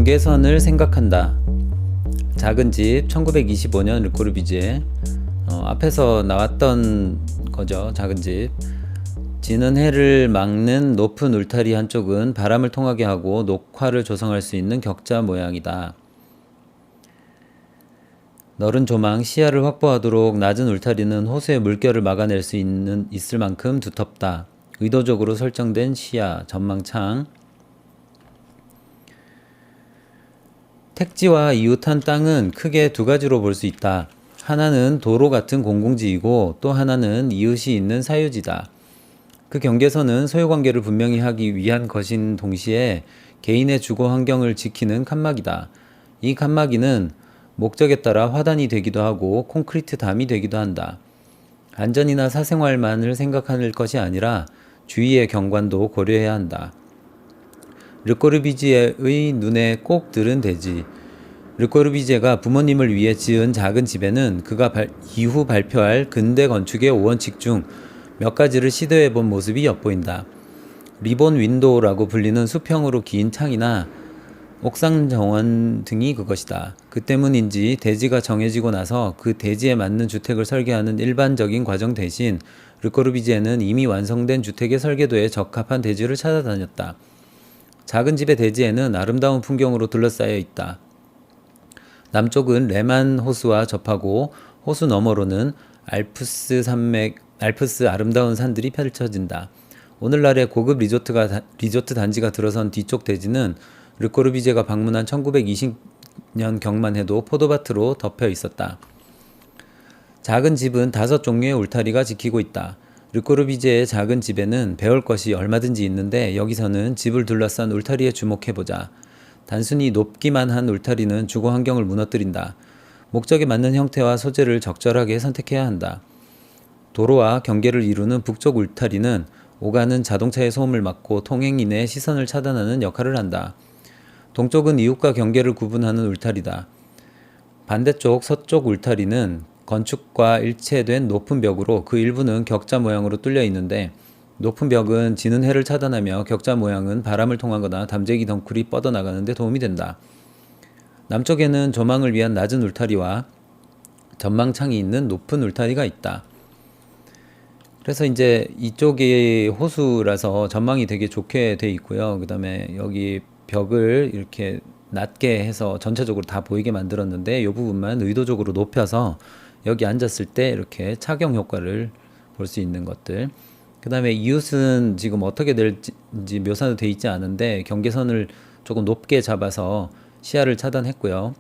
경계선을 생각한다. 작은 집 1925년 르꼬르비제. 앞에서 나왔던 거죠. 작은 집. 지는 해를 막는 높은 울타리 한쪽은 바람을 통하게 하고 녹화를 조성할 수 있는 격자 모양이다. 넓은 조망, 시야를 확보하도록 낮은 울타리는 호수의 물결을 막아낼 수 있을 만큼 두텁다. 의도적으로 설정된 시야, 전망창. 택지와 이웃한 땅은 크게 두 가지로 볼 수 있다. 하나는 도로 같은 공공지이고 또 하나는 이웃이 있는 사유지다. 그 경계선은 소유관계를 분명히 하기 위한 것인 동시에 개인의 주거 환경을 지키는 칸막이다. 이 칸막이는 목적에 따라 화단이 되기도 하고 콘크리트 담이 되기도 한다. 안전이나 사생활만을 생각할 것이 아니라 주위의 경관도 고려해야 한다. 르꼬르비지에의 눈에 꼭 들은 대지. 르꼬르비제가 부모님을 위해 지은 작은 집에는 그가 이후 발표할 근대 건축의 5원칙 중 몇 가지를 시도해 본 모습이 엿보인다. 리본 윈도우라고 불리는 수평으로 긴 창이나 옥상 정원 등이 그것이다. 그 때문인지 대지가 정해지고 나서 그 대지에 맞는 주택을 설계하는 일반적인 과정 대신 르꼬르비제는 이미 완성된 주택의 설계도에 적합한 대지를 찾아다녔다. 작은 집의 대지에는 아름다운 풍경으로 둘러싸여 있다. 남쪽은 레만 호수와 접하고 호수 너머로는 알프스 아름다운 산들이 펼쳐진다. 오늘날의 고급 리조트 단지가 들어선 뒤쪽 대지는 르꼬르비제가 방문한 1920년 경만 해도 포도밭으로 덮여 있었다. 작은 집은 5종류의 울타리가 지키고 있다. 르꼬르비제의 작은 집에는 배울 것이 얼마든지 있는데 여기서는 집을 둘러싼 울타리에 주목해보자. 단순히 높기만 한 울타리는 주거 환경을 무너뜨린다. 목적에 맞는 형태와 소재를 적절하게 선택해야 한다. 도로와 경계를 이루는 북쪽 울타리는 오가는 자동차의 소음을 막고 통행인의 시선을 차단하는 역할을 한다. 동쪽은 이웃과 경계를 구분하는 울타리다. 반대쪽 서쪽 울타리는 건축과 일체된 높은 벽으로 그 일부는 격자 모양으로 뚫려 있는데 높은 벽은 지는 해를 차단하며 격자 모양은 바람을 통하거나 담재기 덩쿨이 뻗어나가는 데 도움이 된다. 남쪽에는 조망을 위한 낮은 울타리와 전망창이 있는 높은 울타리가 있다. 그래서 이제 이쪽이 호수라서 전망이 되게 좋게 돼 있고요. 그 다음에 여기 벽을 이렇게 낮게 해서 전체적으로 다 보이게 만들었는데 이 부분만 의도적으로 높여서 여기 앉았을 때 이렇게 착용 효과를 볼 수 있는 것들. 그 다음에 이웃은 지금 어떻게 될지 묘사도 돼 있지 않은데 경계선을 조금 높게 잡아서 시야를 차단했고요.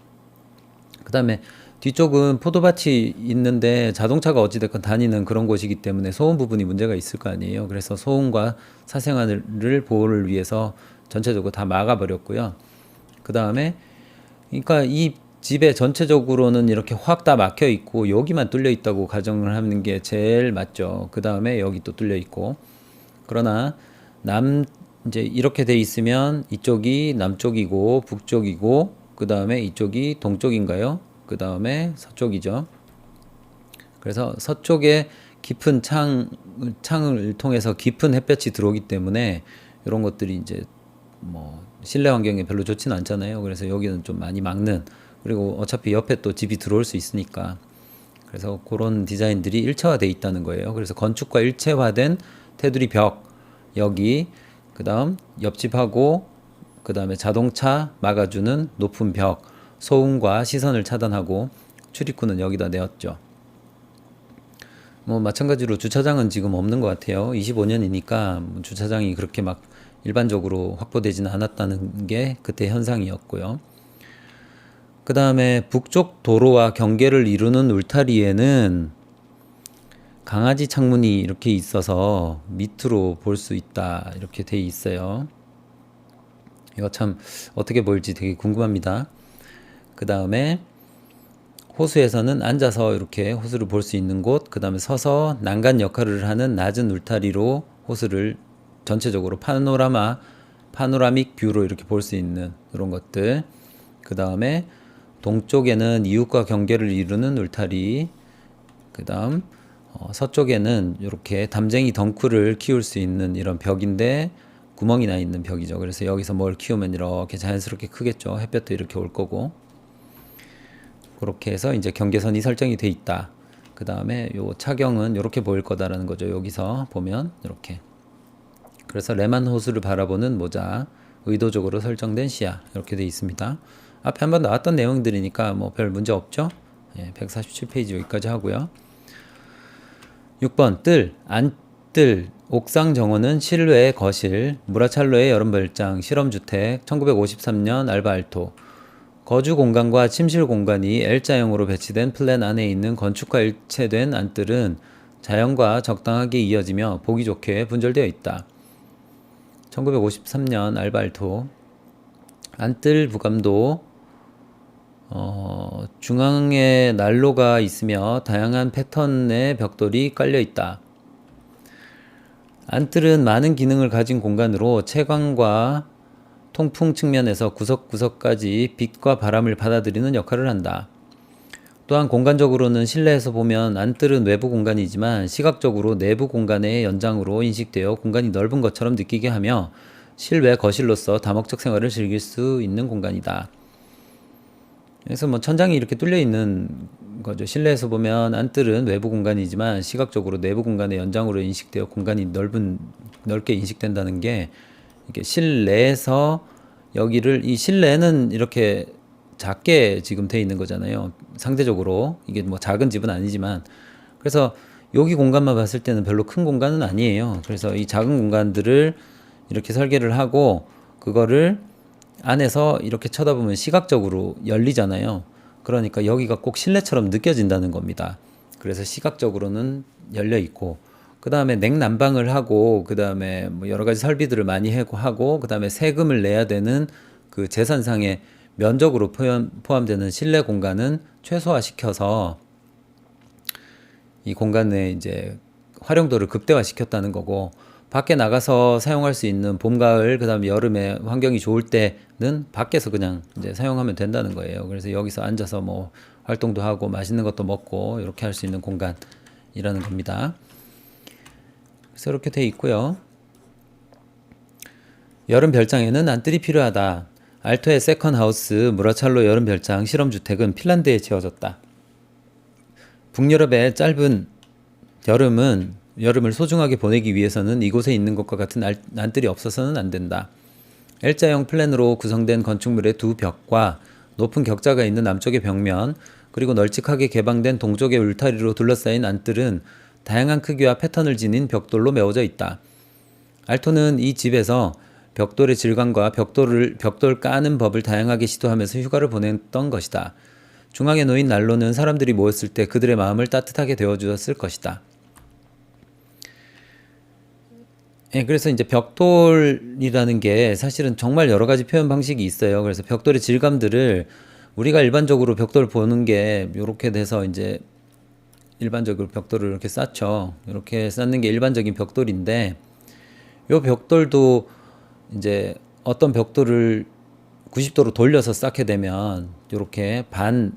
그 다음에 뒤쪽은 포도밭이 있는데 자동차가 어찌됐건 다니는 그런 곳이기 때문에 소음 부분이 문제가 있을 거 아니에요. 그래서 소음과 사생활을 보호를 위해서 전체적으로 다 막아버렸고요. 그 다음에 그러니까 이 집에 전체적으로는 이렇게 확 다 막혀 있고 여기만 뚫려 있다고 가정을 하는 게 제일 맞죠. 그 다음에 여기 또 뚫려 있고. 그러나 이제 이렇게 돼 있으면 이쪽이 남쪽이고 북쪽이고 그 다음에 이쪽이 동쪽인가요? 그 다음에 서쪽이죠. 그래서 서쪽에 깊은 창을 통해서 깊은 햇볕이 들어오기 때문에 이런 것들이 이제 뭐 실내 환경에 별로 좋지는 않잖아요. 그래서 여기는 좀 많이 막는, 그리고 어차피 옆에 또 집이 들어올 수 있으니까, 그래서 그런 디자인들이 일체화되어 있다는 거예요. 그래서 건축과 일체화된 테두리 벽, 여기, 그 다음 옆집하고 그 다음에 자동차 막아주는 높은 벽, 소음과 시선을 차단하고 출입구는 여기다 내었죠. 뭐 마찬가지로 주차장은 지금 없는 것 같아요. 25년이니까 주차장이 그렇게 막 일반적으로 확보되지는 않았다는 게 그때 현상이었고요. 그 다음에 북쪽 도로와 경계를 이루는 울타리에는 강아지 창문이 이렇게 있어서 밑으로 볼 수 있다, 이렇게 돼 있어요. 이거 참 어떻게 보일지 되게 궁금합니다. 그 다음에 호수에서는 앉아서 이렇게 호수를 볼 수 있는 곳, 그 다음에 서서 난간 역할을 하는 낮은 울타리로 호수를 전체적으로 파노라믹 뷰로 이렇게 볼 수 있는 이런 것들. 그 다음에 동쪽에는 이웃과 경계를 이루는 울타리, 그 다음 서쪽에는 이렇게 담쟁이 덩쿨을 키울 수 있는 이런 벽인데 구멍이 나 있는 벽이죠. 그래서 여기서 뭘 키우면 이렇게 자연스럽게 크겠죠. 햇볕도 이렇게 올 거고. 그렇게 해서 이제 경계선이 설정이 돼 있다. 그 다음에 요 차경은 이렇게 보일 거다라는 거죠. 여기서 보면 이렇게. 그래서 레만 호수를 바라보는 모자, 의도적으로 설정된 시야 이렇게 돼 있습니다. 앞에 한번 나왔던 내용들이니까 뭐 별 문제 없죠. 147페이지 여기까지 하고요. 6번 뜰, 안뜰, 옥상 정원은 실외 거실, 무라찰로의 여름별장, 실험주택, 1953년 알바알토. 거주 공간과 침실 공간이 L자형으로 배치된 플랜 안에 있는 건축과 일체된 안뜰은 자연과 적당하게 이어지며 보기 좋게 분절되어 있다. 1953년 알바알토. 안뜰 부감도 중앙에 난로가 있으며 다양한 패턴의 벽돌이 깔려 있다. 안뜰은 많은 기능을 가진 공간으로 채광과 통풍 측면에서 구석구석까지 빛과 바람을 받아들이는 역할을 한다. 또한 공간적으로는 실내에서 보면 안뜰은 외부 공간이지만 시각적으로 내부 공간의 연장으로 인식되어 공간이 넓은 것처럼 느끼게 하며 실외 거실로서 다목적 생활을 즐길 수 있는 공간이다. 그래서 뭐 천장이 이렇게 뚫려 있는 거죠. 실내에서 보면 안뜰은 외부 공간이지만 시각적으로 내부 공간의 연장으로 인식되어 공간이 넓게 인식된다는 게 이게 실내에서 여기를 이 실내는 이렇게 작게 지금 돼 있는 거잖아요. 상대적으로 이게 뭐 작은 집은 아니지만 그래서 여기 공간만 봤을 때는 별로 큰 공간은 아니에요. 그래서 이 작은 공간들을 이렇게 설계를 하고 그거를 안에서 이렇게 쳐다보면 시각적으로 열리잖아요. 그러니까 여기가 꼭 실내처럼 느껴진다는 겁니다. 그래서 시각적으로는 열려 있고 그 다음에 냉난방을 하고 그 다음에 뭐 여러 가지 설비들을 많이 하고 그 다음에 세금을 내야 되는 그 재산상의 면적으로 포함되는 실내 공간은 최소화시켜서 이 공간의 이제 활용도를 극대화시켰다는 거고 밖에 나가서 사용할 수 있는 봄, 가을, 그 다음에 여름에 환경이 좋을 때는 밖에서 그냥 이제 사용하면 된다는 거예요. 그래서 여기서 앉아서 뭐 활동도 하고 맛있는 것도 먹고 이렇게 할 수 있는 공간이라는 겁니다. 그래서 이렇게 돼 있고요. 여름 별장에는 안뜰이 필요하다. 알토의 세컨 하우스 무라찰로 여름 별장 실험주택은 핀란드에 지어졌다. 북유럽의 짧은 여름을 소중하게 보내기 위해서는 이곳에 있는 것과 같은 안뜰이 없어서는 안 된다. L자형 플랜으로 구성된 건축물의 두 벽과 높은 격자가 있는 남쪽의 벽면 그리고 널찍하게 개방된 동쪽의 울타리로 둘러싸인 안뜰은 다양한 크기와 패턴을 지닌 벽돌로 메워져 있다. 알토는 이 집에서 벽돌의 질감과 벽돌 까는 법을 다양하게 시도하면서 휴가를 보냈던 것이다. 중앙에 놓인 난로는 사람들이 모였을 때 그들의 마음을 따뜻하게 데워주었을 것이다. 그래서 이제 벽돌이라는 게 사실은 정말 여러 가지 표현 방식이 있어요. 그래서 벽돌의 질감들을 우리가 일반적으로 벽돌 보는 게 이렇게 돼서 이제 일반적으로 벽돌을 이렇게 쌓죠. 이렇게 쌓는 게 일반적인 벽돌인데 이 벽돌도 이제 어떤 벽돌을 90도로 돌려서 쌓게 되면 이렇게 반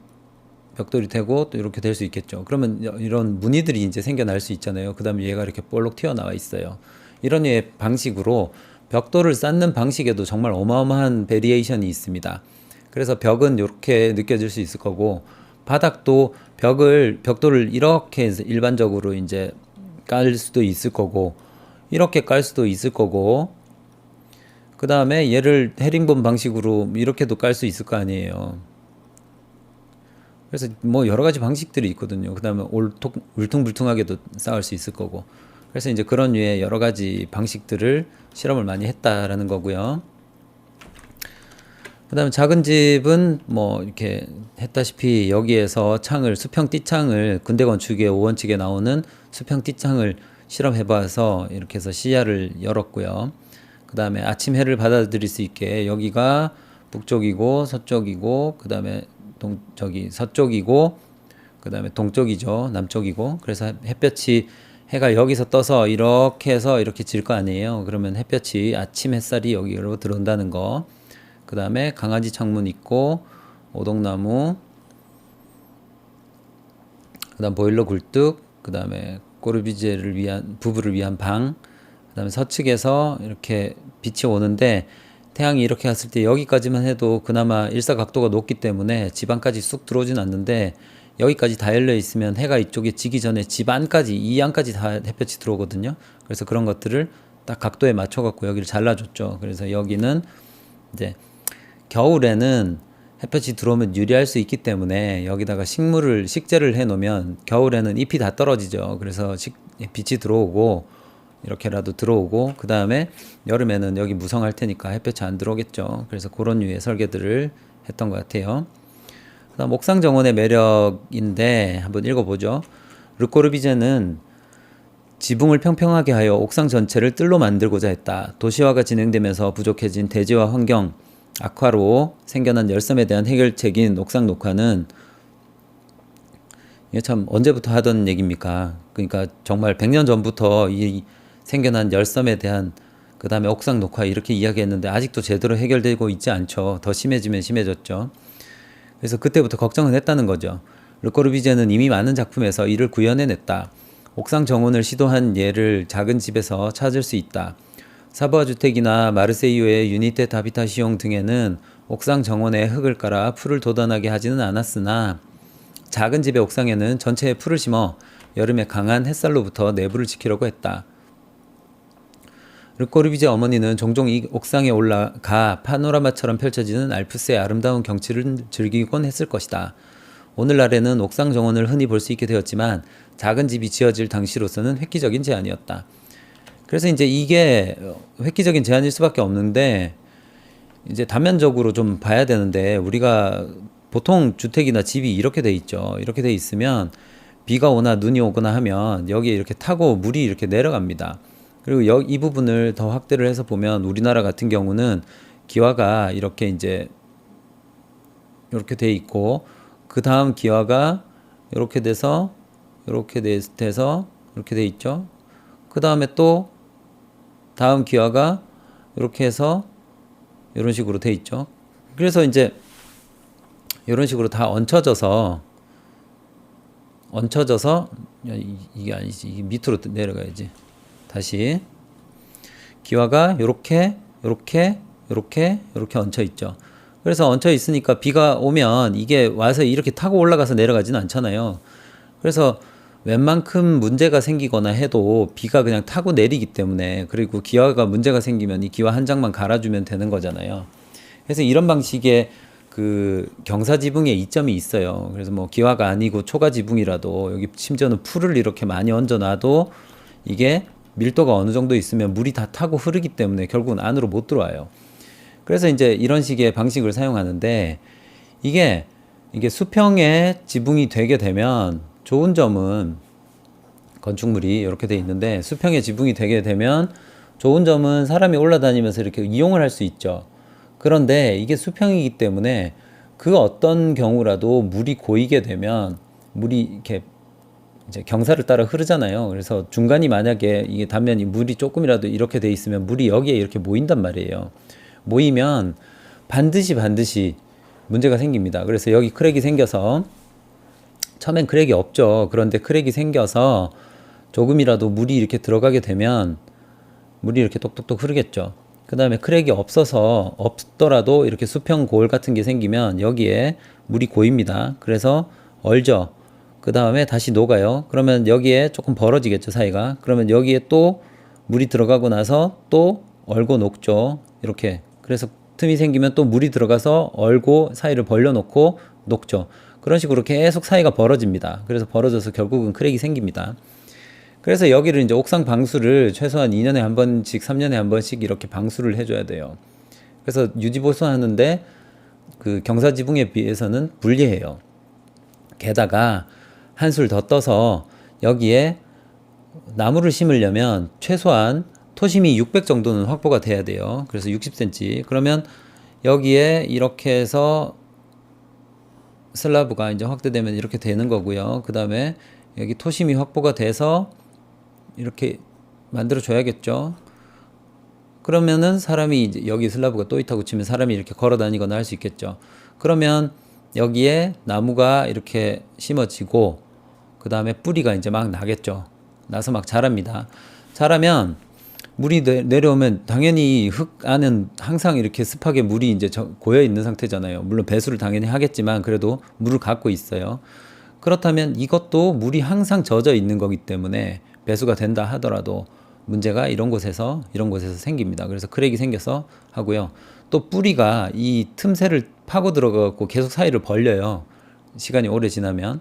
벽돌이 되고 또 이렇게 될 수 있겠죠. 그러면 이런 무늬들이 이제 생겨날 수 있잖아요. 그 다음에 얘가 이렇게 볼록 튀어나와 있어요. 이런 류의 방식으로 벽돌을 쌓는 방식에도 정말 어마어마한 베리에이션이 있습니다. 그래서 벽은 이렇게 느껴질 수 있을 거고 바닥도 벽돌을 이렇게 해서 일반적으로 이제 깔 수도 있을 거고 이렇게 깔 수도 있을 거고 그 다음에 얘를 헤링본 방식으로 이렇게도 깔 수 있을 거 아니에요. 그래서 뭐 여러 가지 방식들이 있거든요. 그 다음에 울퉁불퉁하게도 쌓을 수 있을 거고 그래서 이제 그런 류의 여러 가지 방식들을 실험을 많이 했다라는 거고요. 그 다음에 작은 집은 뭐 이렇게 했다시피 여기에서 수평 띠창을 군대 건축의 5원칙에 나오는 수평 띠창을 실험해봐서 이렇게 해서 시야를 열었고요. 그 다음에 아침 해를 받아들일 수 있게 여기가 북쪽이고 서쪽이고 그 다음에 서쪽이고 그 다음에 동쪽이죠. 남쪽이고 그래서 해가 여기서 떠서 이렇게 해서 이렇게 질 거 아니에요. 그러면 햇볕이 아침 햇살이 여기로 들어온다는 거. 그 다음에 강아지 창문 있고 오동나무 그 다음 보일러 굴뚝 그 다음에 부부를 위한 방 그다음에 서측에서 이렇게 빛이 오는데 태양이 이렇게 갔을 때 여기까지만 해도 그나마 일사각도가 높기 때문에 집 안까지 쑥 들어오진 않는데 여기까지 다 열려 있으면 해가 이쪽에 지기 전에 집 안까지 이 안까지 다 햇볕이 들어오거든요. 그래서 그런 것들을 딱 각도에 맞춰 갖고 여기를 잘라줬죠. 그래서 여기는 이제 겨울에는 햇볕이 들어오면 유리할 수 있기 때문에 여기다가 식재를 해 놓으면 겨울에는 잎이 다 떨어지죠. 그래서 빛이 들어오고 이렇게라도 들어오고 그 다음에 여름에는 여기 무성할 테니까 햇볕이 안 들어오겠죠. 그래서 그런 류의 설계들을 했던 것 같아요. 그다음 옥상 정원의 매력인데 한번 읽어보죠. 르꼬르비제는 지붕을 평평하게 하여 옥상 전체를 뜰로 만들고자 했다. 도시화가 진행되면서 부족해진 대지와 환경 악화로 생겨난 열섬에 대한 해결책인 옥상 녹화는 이게 참 언제부터 하던 얘기입니까? 그러니까 정말 100년 전부터 이 생겨난 열섬에 대한 그 다음에 옥상 녹화 이렇게 이야기했는데 아직도 제대로 해결되고 있지 않죠. 더 심해지면 심해졌죠. 그래서 그때부터 걱정은 했다는 거죠. 르꼬르비제는 이미 많은 작품에서 이를 구현해냈다. 옥상 정원을 시도한 예를 작은 집에서 찾을 수 있다. 사부아 주택이나 마르세유의 유니테 다비타시옹 등에는 옥상 정원에 흙을 깔아 풀을 돋아나게 하지는 않았으나 작은 집의 옥상에는 전체에 풀을 심어 여름에 강한 햇살로부터 내부를 지키려고 했다. 르꼬르비제 어머니는 종종 이 옥상에 올라가 파노라마처럼 펼쳐지는 알프스의 아름다운 경치를 즐기곤 했을 것이다. 오늘날에는 옥상 정원을 흔히 볼 수 있게 되었지만 작은 집이 지어질 당시로서는 획기적인 제안이었다. 그래서 이제 이게 획기적인 제안일 수밖에 없는데 이제 단면적으로 좀 봐야 되는데 우리가 보통 주택이나 집이 이렇게 돼 있죠. 이렇게 돼 있으면 비가 오나 눈이 오거나 하면 여기에 이렇게 타고 물이 이렇게 내려갑니다. 그리고 이 부분을 더 확대를 해서 보면 우리나라 같은 경우는 기와가 이렇게 이제 이렇게 돼 있고 그 다음 기와가 이렇게 돼서 이렇게 돼서 이렇게 돼 있죠. 그 다음에 또 다음 기와가 이렇게 해서 이런 식으로 돼 있죠. 그래서 이제 이런 식으로 다 얹혀져서 이게 아니지. 이게 밑으로 내려가야지. 다시 기와가 요렇게 얹혀 있죠. 그래서 얹혀 있으니까 비가 오면 이게 와서 이렇게 타고 올라가서 내려가지는 않잖아요. 그래서 웬만큼 문제가 생기거나 해도 비가 그냥 타고 내리기 때문에 그리고 기와가 문제가 생기면 이 기와 한 장만 갈아주면 되는 거잖아요. 그래서 이런 방식의 그 경사지붕의 이점이 있어요. 그래서 뭐 기와가 아니고 초가지붕이라도 여기 심지어는 풀을 이렇게 많이 얹어놔도 이게 밀도가 어느 정도 있으면 물이 다 타고 흐르기 때문에 결국은 안으로 못 들어와요. 그래서 이제 이런 식의 방식을 사용하는데 이게 수평의 지붕이 되게 되면 좋은 점은 건축물이 이렇게 돼 있는데 수평의 지붕이 되게 되면 좋은 점은 사람이 올라다니면서 이렇게 이용을 할 수 있죠. 그런데 이게 수평이기 때문에 그 어떤 경우라도 물이 고이게 되면 물이 이렇게 이제 경사를 따라 흐르잖아요. 그래서 중간이 만약에 이게 단면이 물이 조금이라도 이렇게 돼 있으면 물이 여기에 이렇게 모인단 말이에요. 모이면 반드시 문제가 생깁니다. 그래서 여기 크랙이 생겨서 처음엔 크랙이 없죠. 그런데 크랙이 생겨서 조금이라도 물이 이렇게 들어가게 되면 물이 이렇게 똑똑똑 흐르겠죠. 그 다음에 크랙이 없더라도 이렇게 수평 고울 같은 게 생기면 여기에 물이 고입니다. 그래서 얼죠. 그 다음에 다시 녹아요. 그러면 여기에 조금 벌어지겠죠, 사이가. 그러면 여기에 또 물이 들어가고 나서 또 얼고 녹죠. 이렇게. 그래서 틈이 생기면 또 물이 들어가서 얼고 사이를 벌려놓고 녹죠. 그런 식으로 계속 사이가 벌어집니다. 그래서 벌어져서 결국은 크랙이 생깁니다. 그래서 여기를 이제 옥상 방수를 최소한 2년에 한 번씩, 3년에 한 번씩 이렇게 방수를 해줘야 돼요. 그래서 유지보수하는데 그 경사지붕에 비해서는 불리해요. 게다가 한술 더 떠서 여기에 나무를 심으려면 최소한 토심이 600 정도는 확보가 돼야 돼요. 그래서 60cm. 그러면 여기에 이렇게 해서 슬라브가 이제 확대되면 이렇게 되는 거고요. 그 다음에 여기 토심이 확보가 돼서 이렇게 만들어 줘야겠죠. 그러면은 사람이 이제 여기 슬라브가 또 있다고 치면 사람이 이렇게 걸어 다니거나 할 수 있겠죠. 그러면 여기에 나무가 이렇게 심어지고 그 다음에 뿌리가 이제 막 나겠죠. 나서 막 자랍니다. 자라면 물이 내려오면 당연히 흙 안은 항상 이렇게 습하게 물이 이제 고여 있는 상태잖아요. 물론 배수를 당연히 하겠지만 그래도 물을 갖고 있어요. 그렇다면 이것도 물이 항상 젖어 있는 거기 때문에 배수가 된다 하더라도 문제가 이런 곳에서 생깁니다. 그래서 크랙이 생겨서 하고요. 또 뿌리가 이 틈새를 파고 들어가고 계속 사이를 벌려요. 시간이 오래 지나면.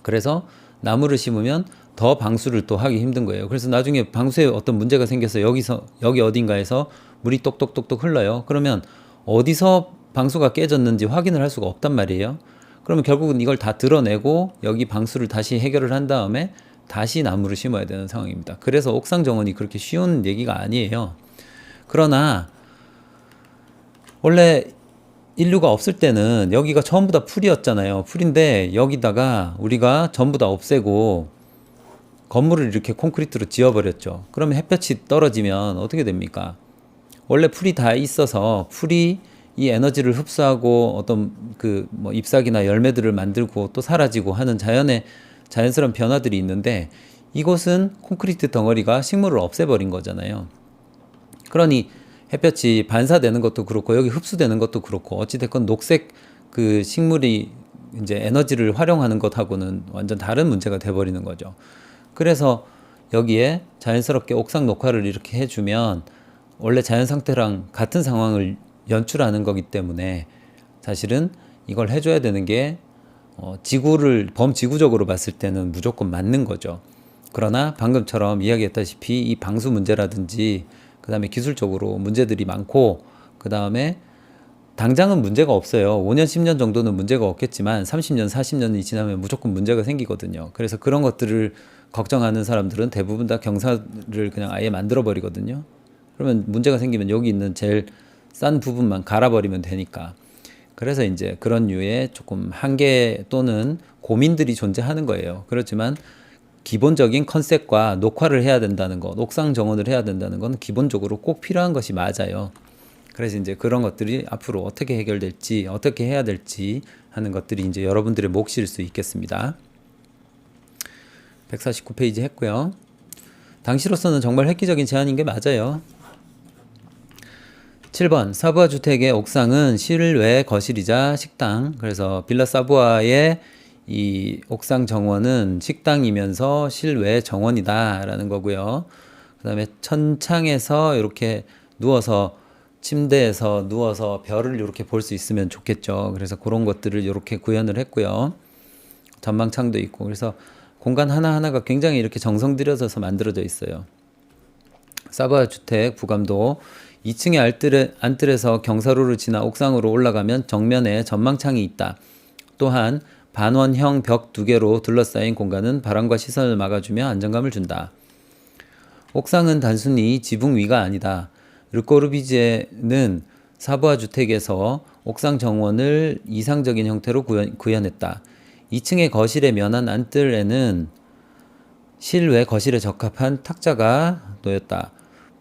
그래서 나무를 심으면 더 방수를 또 하기 힘든 거예요. 그래서 나중에 방수에 어떤 문제가 생겨서 여기 어딘가에서 물이 똑똑똑똑 흘러요. 그러면 어디서 방수가 깨졌는지 확인을 할 수가 없단 말이에요. 그러면 결국은 이걸 다 드러내고 여기 방수를 다시 해결을 한 다음에 다시 나무를 심어야 되는 상황입니다. 그래서 옥상 정원이 그렇게 쉬운 얘기가 아니에요. 그러나 원래 인류가 없을 때는 여기가 전부 다 풀이었잖아요. 풀인데 여기다가 우리가 전부 다 없애고 건물을 이렇게 콘크리트로 지어버렸죠. 그러면 햇볕이 떨어지면 어떻게 됩니까? 원래 풀이 다 있어서 풀이 이 에너지를 흡수하고 어떤 그 뭐 잎사귀나 열매들을 만들고 또 사라지고 하는 자연스러운 변화들이 있는데 이곳은 콘크리트 덩어리가 식물을 없애버린 거잖아요. 그러니 햇볕이 반사되는 것도 그렇고 여기 흡수되는 것도 그렇고 어찌됐건 녹색 그 식물이 이제 에너지를 활용하는 것하고는 완전 다른 문제가 돼버리는 거죠. 그래서 여기에 자연스럽게 옥상 녹화를 이렇게 해주면 원래 자연 상태랑 같은 상황을 연출하는 거기 때문에 사실은 이걸 해줘야 되는 게 지구를 범지구적으로 봤을 때는 무조건 맞는 거죠. 그러나 방금처럼 이야기했다시피 이 방수 문제라든지 그 다음에 기술적으로 문제들이 많고 그 다음에 당장은 문제가 없어요. 5년, 10년 정도는 문제가 없겠지만 30년, 40년이 지나면 무조건 문제가 생기거든요. 그래서 그런 것들을 걱정하는 사람들은 대부분 다 경사를 그냥 아예 만들어 버리거든요. 그러면 문제가 생기면 여기 있는 제일 싼 부분만 갈아버리면 되니까. 그래서 이제 그런 류의 조금 한계 또는 고민들이 존재하는 거예요. 그렇지만 기본적인 컨셉과 녹화를 해야 된다는 것, 옥상 정원을 해야 된다는 건 기본적으로 꼭 필요한 것이 맞아요. 그래서 이제 그런 것들이 앞으로 어떻게 해결될지, 어떻게 해야 될지 하는 것들이 이제 여러분들의 몫일 수 있겠습니다. 149페이지 했고요. 당시로서는 정말 획기적인 제안인 게 맞아요. 7번 사부아 주택의 옥상은 실외 거실이자 식당. 그래서 빌라 사부아의 이 옥상 정원은 식당이면서 실외 정원이다라는 거고요. 그다음에 천창에서 이렇게 누워서 침대에서 누워서 별을 이렇게 볼 수 있으면 좋겠죠. 그래서 그런 것들을 이렇게 구현을 했고요. 전망창도 있고 그래서 공간 하나하나가 굉장히 이렇게 정성 들여져서 만들어져 있어요. 사부아 주택 부감도 2층의 안뜰에서 경사로를 지나 옥상으로 올라가면 정면에 전망창이 있다. 또한 반원형 벽 2개로 둘러싸인 공간은 바람과 시선을 막아주며 안정감을 준다. 옥상은 단순히 지붕 위가 아니다. 르꼬르비제는 사부아 주택에서 옥상 정원을 이상적인 형태로 구현했다. 2층의 거실에 면한 안뜰에는 실외 거실에 적합한 탁자가 놓였다.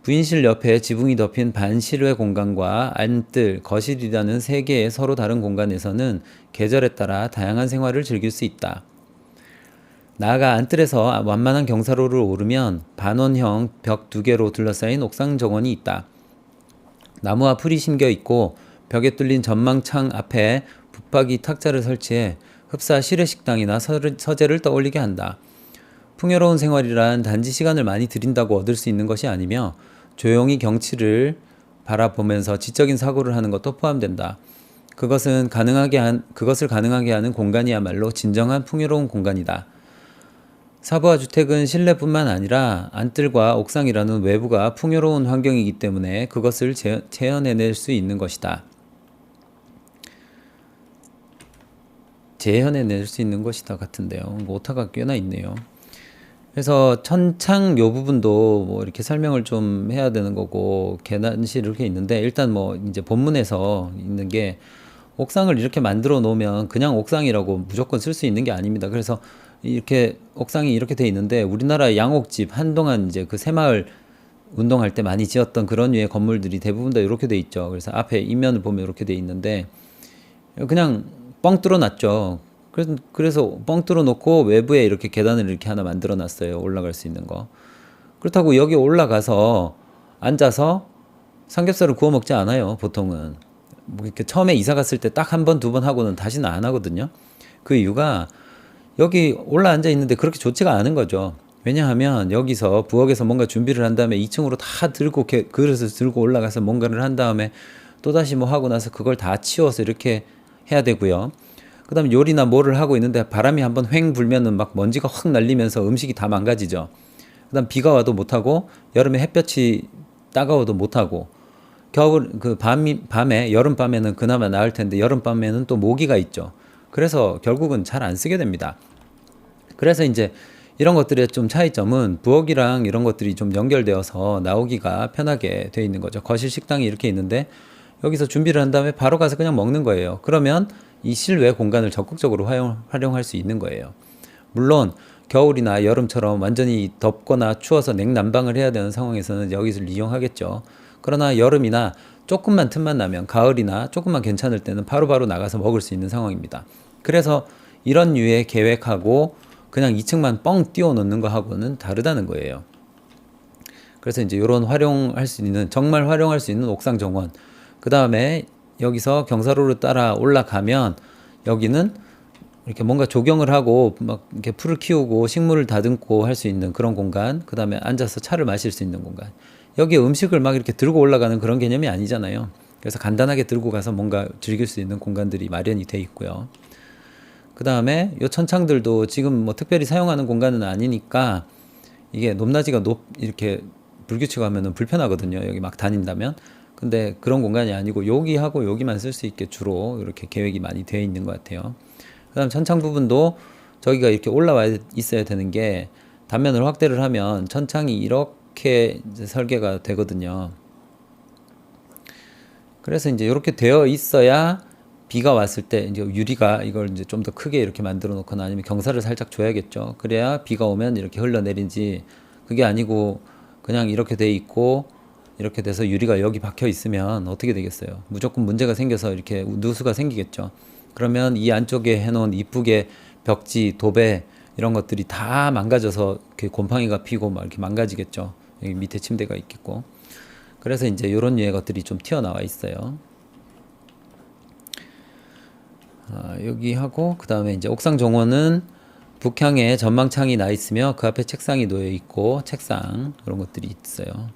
부인실 옆에 지붕이 덮인 반실외 공간과 안뜰, 거실이라는 세 개의 서로 다른 공간에서는 계절에 따라 다양한 생활을 즐길 수 있다. 나아가 안뜰에서 완만한 경사로를 오르면 반원형 벽 2개로 둘러싸인 옥상 정원이 있다. 나무와 풀이 심겨 있고 벽에 뚫린 전망창 앞에 붙박이 탁자를 설치해 흡사 실외식당이나 서재를 떠올리게 한다. 풍요로운 생활이란 단지 시간을 많이 들인다고 얻을 수 있는 것이 아니며 조용히 경치를 바라보면서 지적인 사고를 하는 것도 포함된다. 그것을 가능하게 하는 공간이야말로 진정한 풍요로운 공간이다. 사부아 주택은 실내뿐만 아니라 안뜰과 옥상이라는 외부가 풍요로운 환경이기 때문에 그것을 재현해낼 수 있는 것이다. 재현해낼 수 있는 것이다 같은데요. 오타가 꽤나 있네요. 그래서 천창 요 부분도 뭐 이렇게 설명을 좀 해야 되는 거고 계단실 이렇게 있는데 일단 뭐 이제 본문에서 있는 게 옥상을 이렇게 만들어 놓으면 그냥 옥상이라고 무조건 쓸 수 있는 게 아닙니다. 그래서 이렇게 옥상이 이렇게 돼 있는데 우리나라 양옥집 한동안 이제 그 새마을 운동할 때 많이 지었던 그런 류의 건물들이 대부분 다 이렇게 돼 있죠. 그래서 앞에 입면을 보면 이렇게 돼 있는데 그냥 뻥 뚫어 놨죠. 그래서 뻥 뚫어 놓고 외부에 이렇게 계단을 이렇게 하나 만들어 놨어요. 올라갈 수 있는 거. 그렇다고 여기 올라가서 앉아서 삼겹살을 구워 먹지 않아요, 보통은. 뭐 이렇게 처음에 이사 갔을 때 딱 한 번, 두 번 하고는 다시는 안 하거든요. 그 이유가 여기 올라 앉아 있는데 그렇게 좋지가 않은 거죠. 왜냐하면 여기서 부엌에서 뭔가 준비를 한 다음에 2층으로 다 들고 그릇을 들고 올라가서 뭔가를 한 다음에 또다시 뭐 하고 나서 그걸 다 치워서 이렇게 해야 되고요. 그다음에 요리나 뭐를 하고 있는데 바람이 한번 횡 불면은 막 먼지가 확 날리면서 음식이 다 망가지죠. 그다음 비가 와도 못 하고 여름에 햇볕이 따가워도 못 하고 겨울 밤에 여름 밤에는 그나마 나을 텐데 여름 밤에는 또 모기가 있죠. 그래서 결국은 잘 안 쓰게 됩니다. 그래서 이제 이런 것들의 좀 차이점은 부엌이랑 이런 것들이 좀 연결되어서 나오기가 편하게 돼 있는 거죠. 거실 식당이 이렇게 있는데 여기서 준비를 한 다음에 바로 가서 그냥 먹는 거예요. 그러면 이 실외 공간을 적극적으로 활용할 수 있는 거예요. 물론 겨울이나 여름처럼 완전히 덥거나 추워서 냉난방을 해야 되는 상황에서는 여기를 이용하겠죠. 그러나 여름이나 조금만 틈만 나면 가을이나 조금만 괜찮을 때는 바로바로 나가서 먹을 수 있는 상황입니다. 그래서 이런 류의 계획하고 그냥 2층만 뻥 띄워 놓는 거하고는 다르다는 거예요. 그래서 이제 이런 활용할 수 있는, 정말 활용할 수 있는 옥상 정원. 그 다음에 여기서 경사로를 따라 올라가면 여기는 이렇게 뭔가 조경을 하고 막 이렇게 풀을 키우고 식물을 다듬고 할 수 있는 그런 공간. 그 다음에 앉아서 차를 마실 수 있는 공간. 여기에 음식을 막 이렇게 들고 올라가는 그런 개념이 아니잖아요. 그래서 간단하게 들고 가서 뭔가 즐길 수 있는 공간들이 마련이 돼 있고요. 그 다음에 이 천창들도 지금 뭐 특별히 사용하는 공간은 아니니까 이게 높낮이가 이렇게 불규칙하면 불편하거든요. 여기 막 다닌다면. 근데 그런 공간이 아니고 여기하고 여기만 쓸 수 있게 주로 이렇게 계획이 많이 되어 있는 것 같아요. 그 다음 천창 부분도 저기가 이렇게 올라와 있어야 되는 게 단면을 확대를 하면 천창이 이렇게 이제 설계가 되거든요. 그래서 이제 이렇게 되어 있어야 비가 왔을 때 이제 유리가 이걸 이제 좀 더 크게 이렇게 만들어 놓거나 아니면 경사를 살짝 줘야겠죠. 그래야 비가 오면 이렇게 흘러내리지. 그게 아니고 그냥 이렇게 돼 있고 이렇게 돼서 유리가 여기 박혀 있으면 어떻게 되겠어요? 무조건 문제가 생겨서 이렇게 누수가 생기겠죠. 그러면 이 안쪽에 해놓은 이쁘게 벽지, 도배 이런 것들이 다 망가져서 이렇게 곰팡이가 피고 막 이렇게 망가지겠죠. 여기 밑에 침대가 있겠고. 그래서 이제 이런 류의 것들이 좀 튀어나와 있어요. 여기 하고 그 다음에 이제 옥상 정원은 북향에 전망창이 나 있으며 그 앞에 책상이 놓여 있고 책상 이런 것들이 있어요.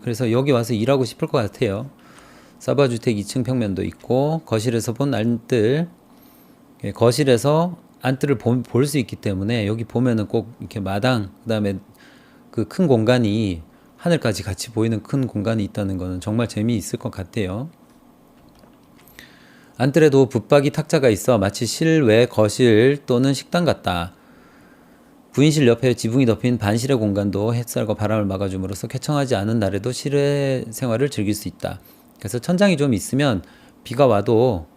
그래서 여기 와서 일하고 싶을 것 같아요. 사바주택 2층 평면도 있고 거실에서 본 안뜰, 거실에서 안뜰을 볼 수 있기 때문에 여기 보면은 꼭 이렇게 마당 그다음에 그 큰 공간이 하늘까지 같이 보이는 큰 공간이 있다는 거는 정말 재미있을 것 같아요. 안뜰에도 붙박이 탁자가 있어 마치 실외 거실 또는 식당 같다. 부인실 옆에 지붕이 덮인 반실의 공간도 햇살과 바람을 막아줌으로써 쾌청하지 않은 날에도 실외 생활을 즐길 수 있다. 그래서 천장이 좀 있으면 비가 와도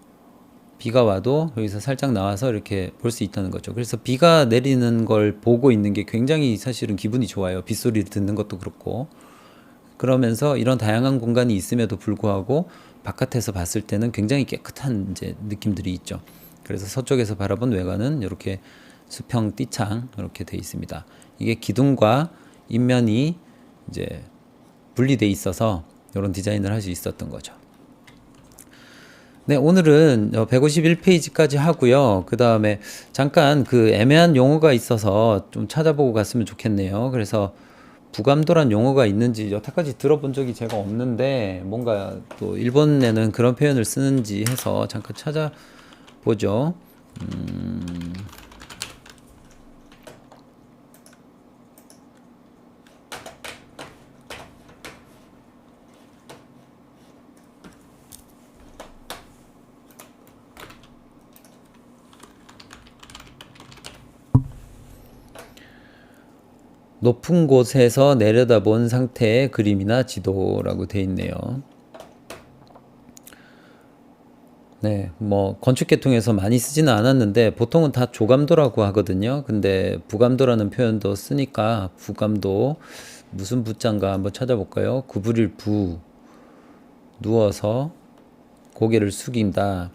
여기서 살짝 나와서 이렇게 볼 수 있다는 거죠. 그래서 비가 내리는 걸 보고 있는 게 굉장히 사실은 기분이 좋아요. 빗소리를 듣는 것도 그렇고. 그러면서 이런 다양한 공간이 있음에도 불구하고 바깥에서 봤을 때는 굉장히 깨끗한 이제 느낌들이 있죠. 그래서 서쪽에서 바라본 외관은 이렇게 수평 띠창 이렇게 돼 있습니다. 이게 기둥과 인면이 이제 분리돼 있어서 이런 디자인을 할 수 있었던 거죠. 네, 오늘은 151페이지까지 하고요. 그 다음에 잠깐 그 애매한 용어가 있어서 좀 찾아보고 갔으면 좋겠네요. 그래서 부감도란 용어가 있는지 여태까지 들어본 적이 제가 없는데 뭔가 또 일본에는 그런 표현을 쓰는지 해서 잠깐 찾아보죠. 높은 곳에서 내려다본 상태의 그림이나 지도라고 돼 있네요. 네, 뭐 건축 계통에서 많이 쓰지는 않았는데 보통은 다 조감도라고 하거든요. 근데 부감도라는 표현도 쓰니까 부감도 무슨 부자인가 한번 찾아볼까요? 구부릴 부, 누워서 고개를 숙인다.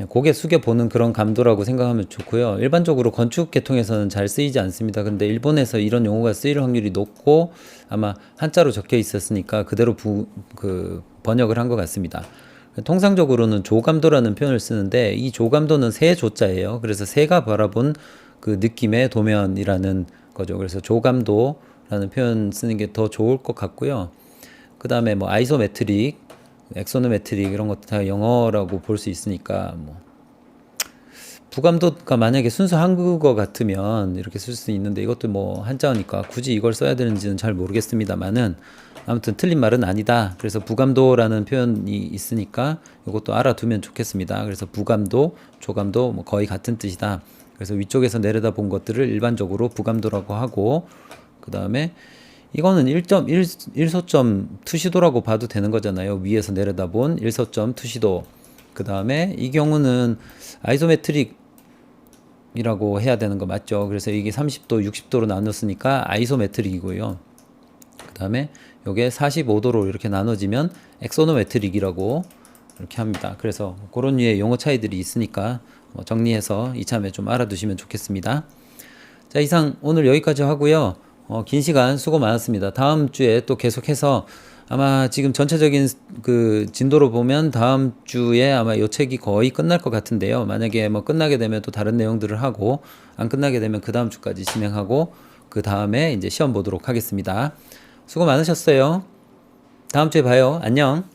고개 숙여 보는 그런 감도라고 생각하면 좋고요. 일반적으로 건축 계통에서는 잘 쓰이지 않습니다. 근데 일본에서 이런 용어가 쓰일 확률이 높고 아마 한자로 적혀 있었으니까 그대로 번역을 한 것 같습니다. 통상적으로는 조감도라는 표현을 쓰는데 이 조감도는 새 조자예요. 그래서 새가 바라본 그 느낌의 도면이라는 거죠. 그래서 조감도라는 표현 쓰는 게 더 좋을 것 같고요. 그 다음에 뭐 아이소메트릭, 엑소노메트릭 이런 것도 다 영어라고 볼 수 있으니까 뭐 부감도가 만약에 순수 한국어 같으면 이렇게 쓸 수 있는데 이것도 뭐 한자어니까 굳이 이걸 써야 되는지는 잘 모르겠습니다만은 아무튼 틀린 말은 아니다. 그래서 부감도라는 표현이 있으니까 이것도 알아두면 좋겠습니다. 그래서 부감도, 조감도 뭐 거의 같은 뜻이다. 그래서 위쪽에서 내려다본 것들을 일반적으로 부감도라고 하고 그 다음에 이거는 1소점 투시도라고 봐도 되는 거잖아요. 위에서 내려다본 1소점 투시도. 그 다음에 이 경우는 아이소메트릭이라고 해야 되는 거 맞죠? 그래서 이게 30도, 60도로 나눴으니까 아이소메트릭이고요. 그 다음에 요게 45도로 이렇게 나눠지면 엑소노메트릭이라고 이렇게 합니다. 그래서 그런 류의 용어 차이들이 있으니까 뭐 정리해서 이참에 좀 알아두시면 좋겠습니다. 자, 이상 오늘 여기까지 하고요. 긴 시간 수고 많았습니다. 다음 주에 또 계속해서 아마 지금 전체적인 그 진도로 보면 다음 주에 아마 요 책이 거의 끝날 것 같은데요. 만약에 뭐 끝나게 되면 또 다른 내용들을 하고 안 끝나게 되면 그 다음 주까지 진행하고 그 다음에 이제 시험 보도록 하겠습니다. 수고 많으셨어요. 다음 주에 봐요. 안녕.